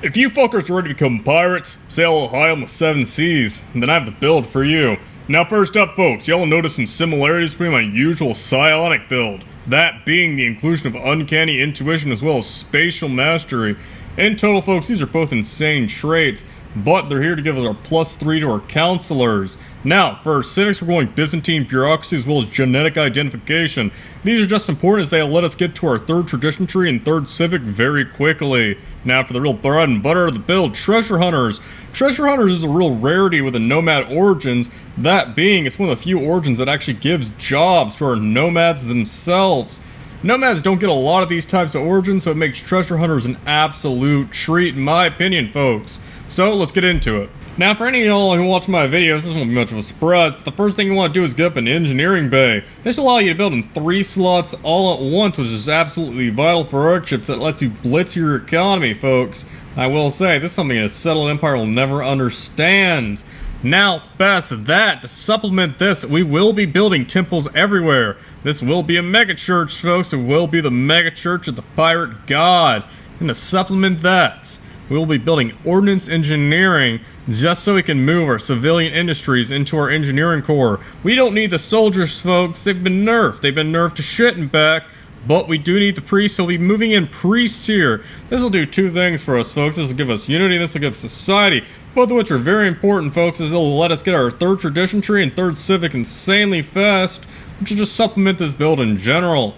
If you fuckers are ready to become pirates, sail high on the seven seas, then I have the build for you. Now first up folks, y'all will notice some similarities between my usual psionic build. That being the inclusion of uncanny intuition as well as spatial mastery. In total folks, these are both insane traits, but they're here to give us our +3 to our counselors. Now, for our civics, we're going Byzantine bureaucracy as well as genetic identification. These are just important as they'll let us get to our third tradition tree and third civic very quickly. Now for the real bread and butter of the build, treasure hunters. Treasure hunters is a real rarity with the nomad origins, that being it's one of the few origins that actually gives jobs to our nomads themselves. Nomads don't get a lot of these types of origins, so it makes treasure hunters an absolute treat in my opinion folks. So let's get into it. Now for any of y'all who watch my videos, this won't be much of a surprise, but the first thing you want to do is get up an engineering bay. This will allow you to build in 3 slots all at once, which is absolutely vital for arcships that lets you blitz your economy, folks. I will say, this is something a settled empire will never understand. Now, past that, to supplement this, we will be building temples everywhere. This will be a mega church, folks. It will be the mega church of the pirate god. And to supplement that, we will be building ordnance engineering just so we can move our civilian industries into our engineering core. We don't need the soldiers, folks. They've been nerfed. They've been nerfed to shit and back. But we do need the priests, so we'll be moving in priests here. This will do 2 things for us, folks. This will give us unity, this will give us society. Both of which are very important, folks, as it'll let us get our third tradition tree and third civic insanely fast, which will just supplement this build in general.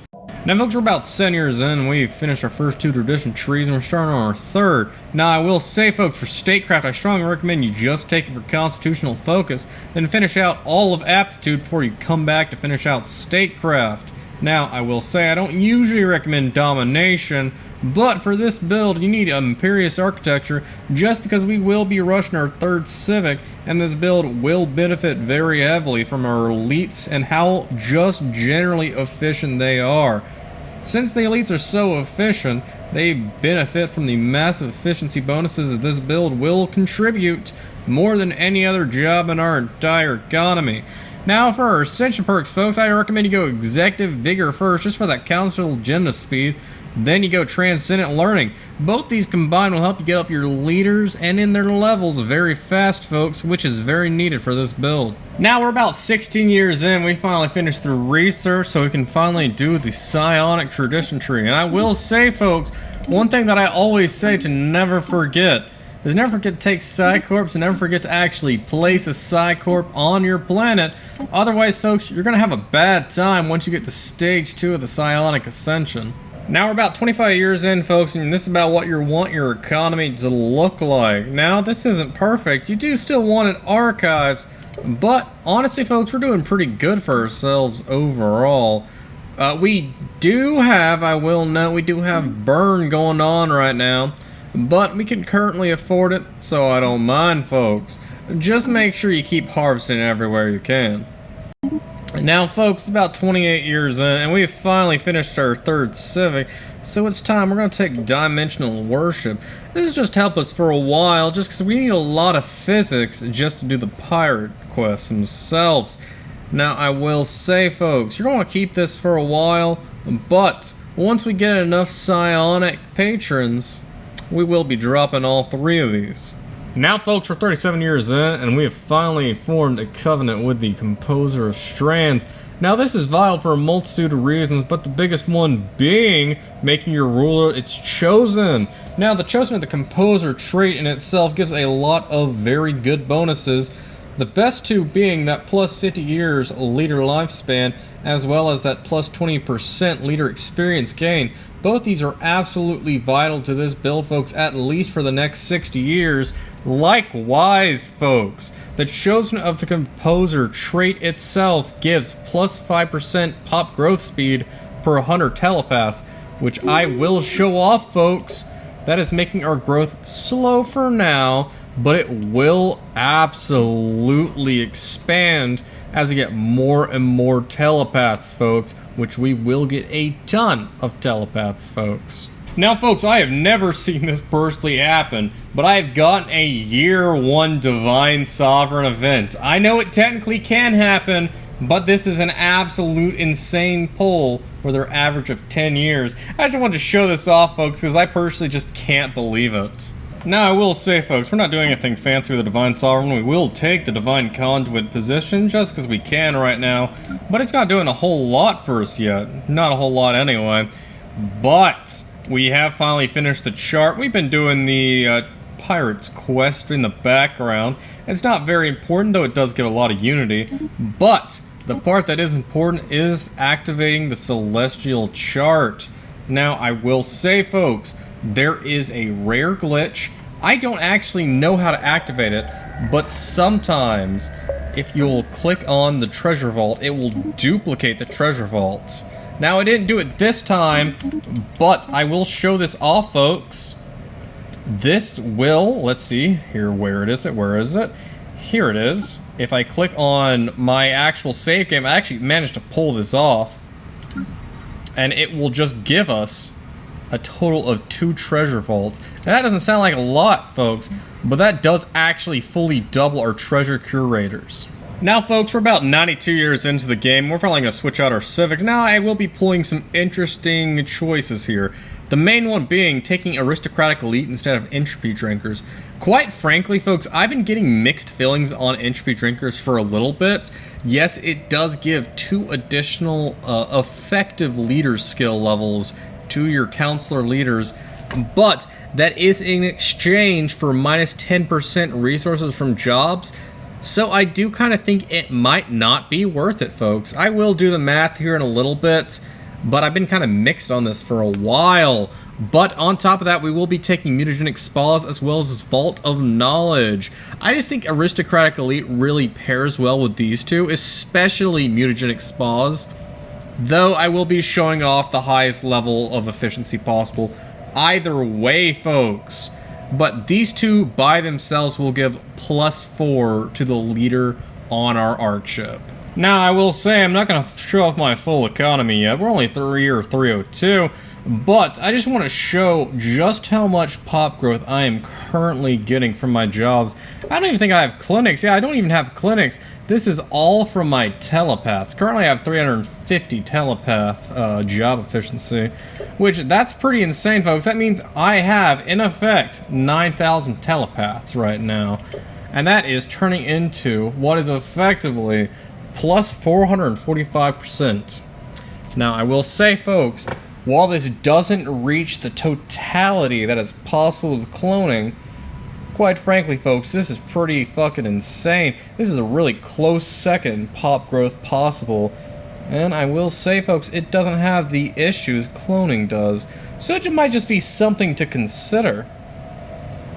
Now folks, we're about 7 years in, we've finished our first 2 tradition trees and we're starting on our third. Now I will say folks, for statecraft I strongly recommend you just take it for constitutional focus, then finish out all of aptitude before you come back to finish out statecraft. Now I will say I don't usually recommend domination, but for this build you need imperious architecture just because we will be rushing our third civic and this build will benefit very heavily from our elites and how just generally efficient they are. Since the elites are so efficient, they benefit from the massive efficiency bonuses that this build will contribute more than any other job in our entire economy. Now for our ascension perks folks, I recommend you go executive vigor first just for that council agenda speed. Then you go transcendent learning. Both these combined will help you get up your leaders and in their levels very fast folks, which is very needed for this build. Now we're about 16 years in, we finally finished the research so we can finally do the psionic tradition tree. And I will say folks, one thing that I always say to never forget is never forget to take Psi-Corps and never forget to actually place a Psi-Corp on your planet. Otherwise folks, you're going to have a bad time once you get to stage 2 of the psionic ascension. Now we're about 25 years in folks, and this is about what you want your economy to look like. Now this isn't perfect, you do still want an archives, but honestly folks, we're doing pretty good for ourselves overall. We do have, I will note, we do have burn going on right now, but we can currently afford it, so I don't mind folks. Just make sure you keep harvesting everywhere you can. Now folks, it's about 28 years in, and we've finally finished our third civic, so it's time. We're going to take dimensional worship. This has just helped us for a while, just because we need a lot of physics just to do the pirate quests themselves. Now I will say folks, you're going to keep this for a while, but once we get enough psionic patrons, we will be dropping all 3 of these. Now folks, we're 37 years in and we have finally formed a covenant with the Composer of Strands. Now this is vital for a multitude of reasons, but the biggest one being making your ruler its chosen. Now the chosen of the Composer trait in itself gives a lot of very good bonuses. The best 2 being that plus 50 years leader lifespan, as well as that plus 20% leader experience gain. Both these are absolutely vital to this build, folks, at least for the next 60 years. Likewise, folks, the Chosen of the Composer trait itself gives plus 5% pop growth speed per 100 telepaths, which I will show off, folks. That is making our growth slow for now, but it will absolutely expand as we get more and more telepaths, folks, which we will get a ton of telepaths, folks. Now folks, I have never seen this personally happen, but I have gotten a year 1 Divine Sovereign event. I know it technically can happen, but this is an absolute insane pull for their average of 10 years. I just wanted to show this off, folks, because I personally just can't believe it. Now, I will say, folks, we're not doing anything fancy with the Divine Sovereign. We will take the Divine Conduit position just because we can right now, but it's not doing a whole lot for us yet. Not a whole lot anyway. But we have finally finished the chart. We've been doing the Pirates quest in the background. It's not very important, though it does give a lot of unity. But the part that is important is activating the Celestial chart. Now, I will say, folks, there is a rare glitch. I don't actually know how to activate it, but sometimes if you'll click on the treasure vault, it will duplicate the treasure vaults. Now, I didn't do it this time, but I will show this off, folks. This will, let's see here, where is it? Here it is. If I click on my actual save game, I actually managed to pull this off, and it will just give us a total of 2 treasure vaults. Now, that doesn't sound like a lot, folks, but that does actually fully double our treasure curators. Now, folks, we're about 92 years into the game. We're finally going to switch out our Civics. Now, I will be pulling some interesting choices here. The main one being taking Aristocratic Elite instead of Entropy Drinkers. Quite frankly, folks, I've been getting mixed feelings on Entropy Drinkers for a little bit. Yes, it does give 2 additional effective leader skill levels to your counselor leaders, but that is in exchange for minus 10% resources from jobs. So I do kind of think it might not be worth it, folks. I will do the math here in a little bit, but I've been kind of mixed on this for a while. But on top of that, we will be taking mutagenic spas as well as Vault of Knowledge. I just think Aristocratic Elite really pairs well with these two, especially mutagenic spas. Though I will be showing off the highest level of efficiency possible either way, folks. But these two by themselves will give +4 to the leader on our arc ship. Now, I will say I'm not going to show off my full economy yet. We're only 302. But I just want to show just how much pop growth I am currently getting from my jobs. I don't even think I have clinics. Yeah, I don't even have clinics. This is all from my telepaths. Currently I have 350 telepath job efficiency, which that's pretty insane, folks. That means I have, in effect, 9,000 telepaths right now. And that is turning into what is effectively plus 445%. Now, I will say, folks, while this doesn't reach the totality that is possible with cloning, quite frankly, folks, this is pretty fucking insane. This is a really close second in pop growth possible. And I will say, folks, it doesn't have the issues cloning does. So it might just be something to consider.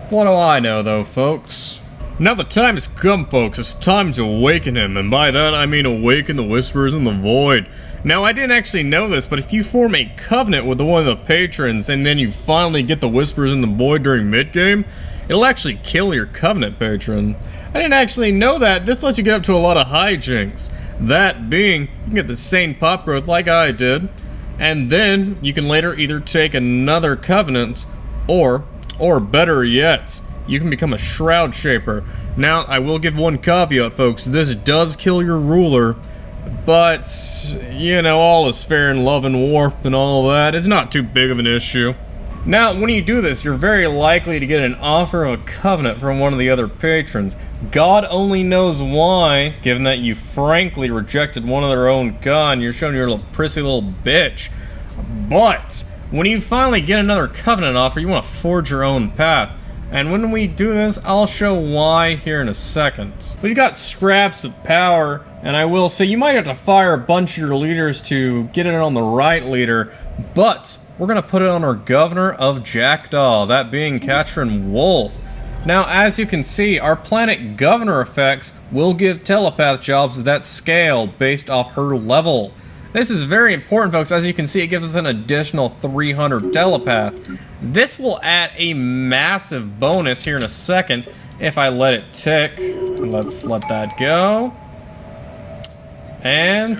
What do I know, though, folks? Now the time has come, folks. It's time to awaken him, and by that I mean awaken the Whisperers in the Void. Now, I didn't actually know this, but if you form a covenant with one of the patrons, and then you finally get the Whisperers in the Void during mid-game, it'll actually kill your covenant patron. I didn't actually know that. This lets you get up to a lot of hijinks. That being, you can get the same pop growth like I did, and then you can later either take another covenant, or better yet, you can become a Shroudshaper. Now, I will give one caveat, folks. This does kill your ruler, but, you know, all is fair in love and war and all that. It's not too big of an issue. Now, when you do this, you're very likely to get an offer of a covenant from one of the other patrons. God only knows why, given that you frankly rejected one of their own gun. You're showing your little prissy little bitch. But, when you finally get another covenant offer, you want to forge your own path. And when we do this, I'll show why here in a second. We've got scraps of power, and I will say you might have to fire a bunch of your leaders to get it on the right leader, but we're going to put it on our Governor of Jackdaw, that being Katrin Wolf. Now, as you can see, our planet governor effects will give telepath jobs that scale based off her level. This is very important, folks. As you can see, it gives us an additional 300 telepath. This will add a massive bonus here in a second if I let it tick. Let's let that go. And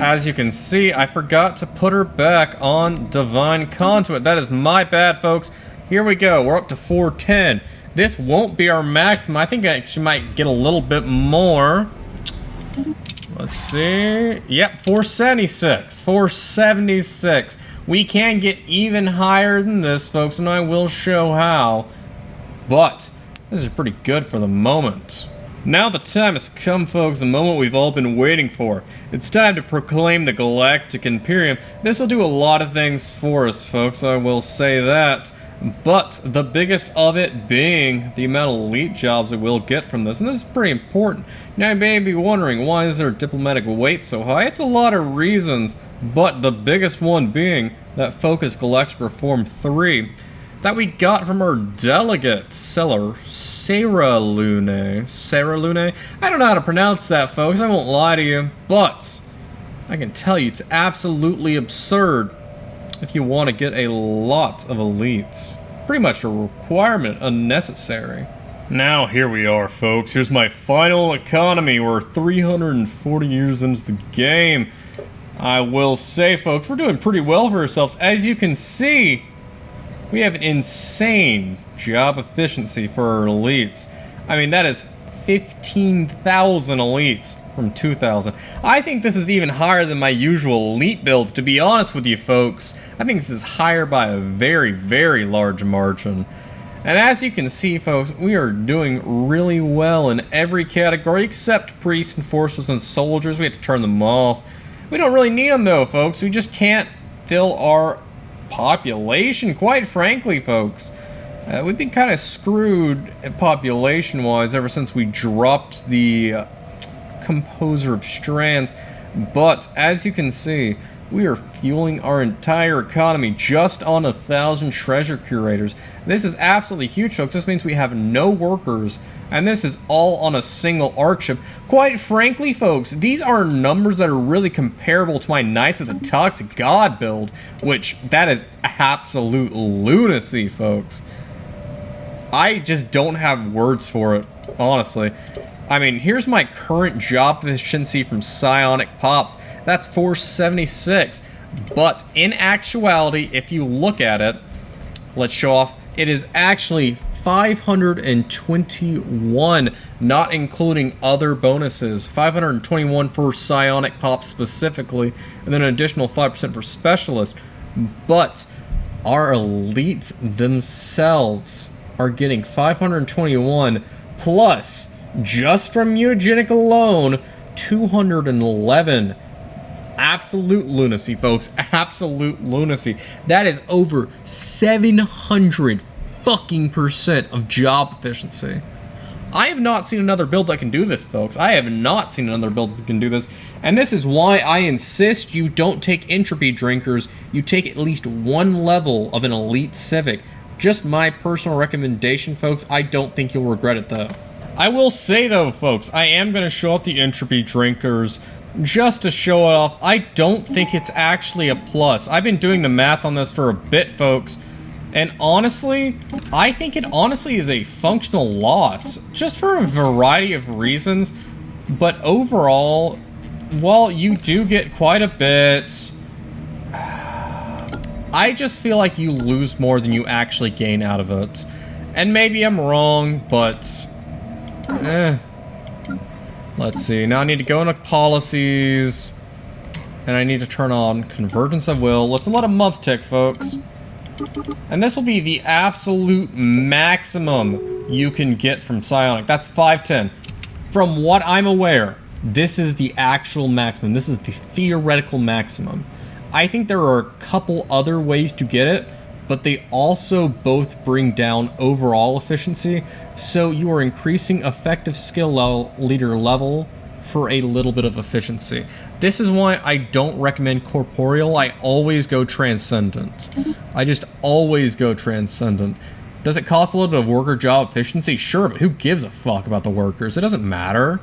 as you can see, I forgot to put her back on Divine Conduit. That is my bad, folks. Here we go. We're up to 410. This won't be our maximum. I think I actually might get a little bit more. Let's see. Yep, 476. 476. We can get even higher than this, folks, and I will show how. but this is pretty good for the moment. Now the time has come, folks, the moment we've all been waiting for. It's time to proclaim the Galactic Imperium. This will do a lot of things for us, folks, I will say that. But the biggest of it being the amount of elite jobs that we'll get from this, and this is pretty important. Now you may be wondering, why is their diplomatic weight so high? It's a lot of reasons, but the biggest one being that Focus Galactic Reform 3 that we got from our delegate, Sarah Lune. I don't know how to pronounce that, folks, I won't lie to you, but I can tell you it's absolutely absurd if you want to get a lot of elites. Pretty much a requirement, unnecessary. Now here we are, folks. Here's my final economy. We're 340 years into the game. I will say, folks, we're doing pretty well for ourselves. As you can see, we have an insane job efficiency for our elites. I mean, that is 15,000 elites from 2,000. I think this is even higher than my usual elite build, to be honest with you folks. I think this is higher by a very, very large margin. And as you can see, folks, we are doing really well in every category except priests, enforcers, and soldiers. We have to turn them off. We don't really need them though, folks. We just can't fill our population, quite frankly, folks. We've been kind of screwed population-wise ever since we dropped the Composer of Strands. But as you can see, we are fueling our entire economy just on 1,000 treasure curators. This is absolutely huge, folks. This means we have no workers, and this is all on a single arc ship. Quite frankly, folks, these are numbers that are really comparable to my Knights of the Toxic God build, which that is absolute lunacy, folks. I just don't have words for it, honestly. I mean, here's my current job efficiency from Psionic Pops. That's 476. But in actuality, if you look at it, let's show off, it is actually 521, not including other bonuses. 521 for Psionic Pops specifically, and then an additional 5% for Specialist. But our elites themselves are getting 521 plus, just from Eugenic alone, 211. Absolute lunacy, folks. Absolute lunacy. That is over 700 fucking % of job efficiency. I have not seen another build that can do this, folks. I have not seen another build that can do this. And this is why I insist you don't take entropy drinkers. You take at least one level of an elite civic. Just my personal recommendation, folks. I don't think you'll regret it, though. I will say, though, folks, I am going to show off the entropy drinkers just to show it off. I don't think it's actually a plus. I've been doing the math on this for a bit, folks. And honestly, I think it honestly is a functional loss. Just for a variety of reasons. But overall, while you do get quite a bit, I just feel like you lose more than you actually gain out of it. And maybe I'm wrong, but let's see. Now I need to go into policies, and I need to turn on convergence of will. Let's let a month tick, folks. And this will be the absolute maximum you can get from Psionic. That's 510. From what I'm aware, this is the actual maximum. This is the theoretical maximum. I think there are a couple other ways to get it, but they also both bring down overall efficiency, so you are increasing effective skill leader level for a little bit of efficiency. This is why I don't recommend corporeal. I always go transcendent. I just always go transcendent. Does it cost a little bit of worker job efficiency? Sure, but who gives a fuck about the workers? It doesn't matter.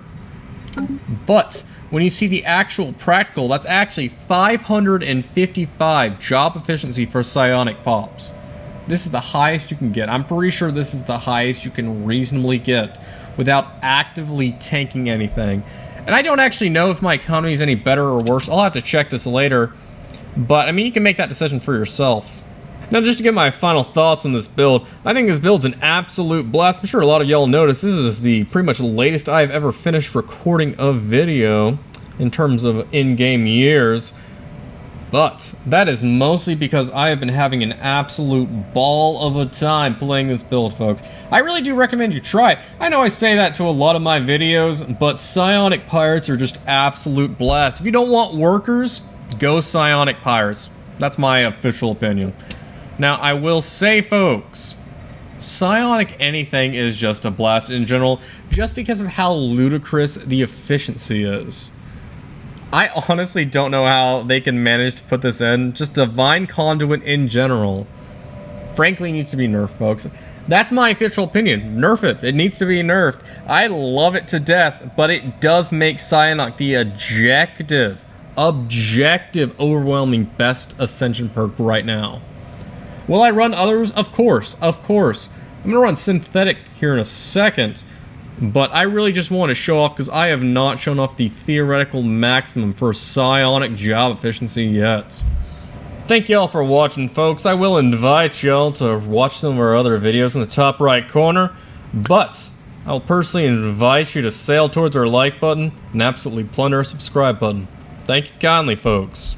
But when you see the actual practical, that's actually 555 job efficiency for Psionic Pops. This is the highest you can get. I'm pretty sure this is the highest you can reasonably get without actively tanking anything. And I don't actually know if my economy is any better or worse. I'll have to check this later. But, I mean, you can make that decision for yourself. Now, just to get my final thoughts on this build, I think this build's an absolute blast. I'm sure a lot of y'all noticed this is the pretty much the latest I've ever finished recording a video in terms of in-game years. But that is mostly because I have been having an absolute ball of a time playing this build, folks. I really do recommend you try it. I know I say that to a lot of my videos, but Psionic Pirates are just absolute blast. If you don't want workers, go Psionic Pirates. That's my official opinion. Now, I will say, folks, Psionic anything is just a blast in general, just because of how ludicrous the efficiency is. I honestly don't know how they can manage to put this in. Just Divine Conduit in general, frankly, needs to be nerfed, folks. That's my official opinion. Nerf it. It needs to be nerfed. I love it to death, but it does make Psionic the objective, overwhelming best Ascension perk right now. Will I run others? Of course, of course. I'm going to run Synthetic here in a second, but I really just want to show off because I have not shown off the theoretical maximum for Psionic job efficiency yet. Thank y'all for watching, folks. I will invite y'all to watch some of our other videos in the top right corner, but I'll personally invite you to sail towards our like button and absolutely plunder our subscribe button. Thank you kindly, folks.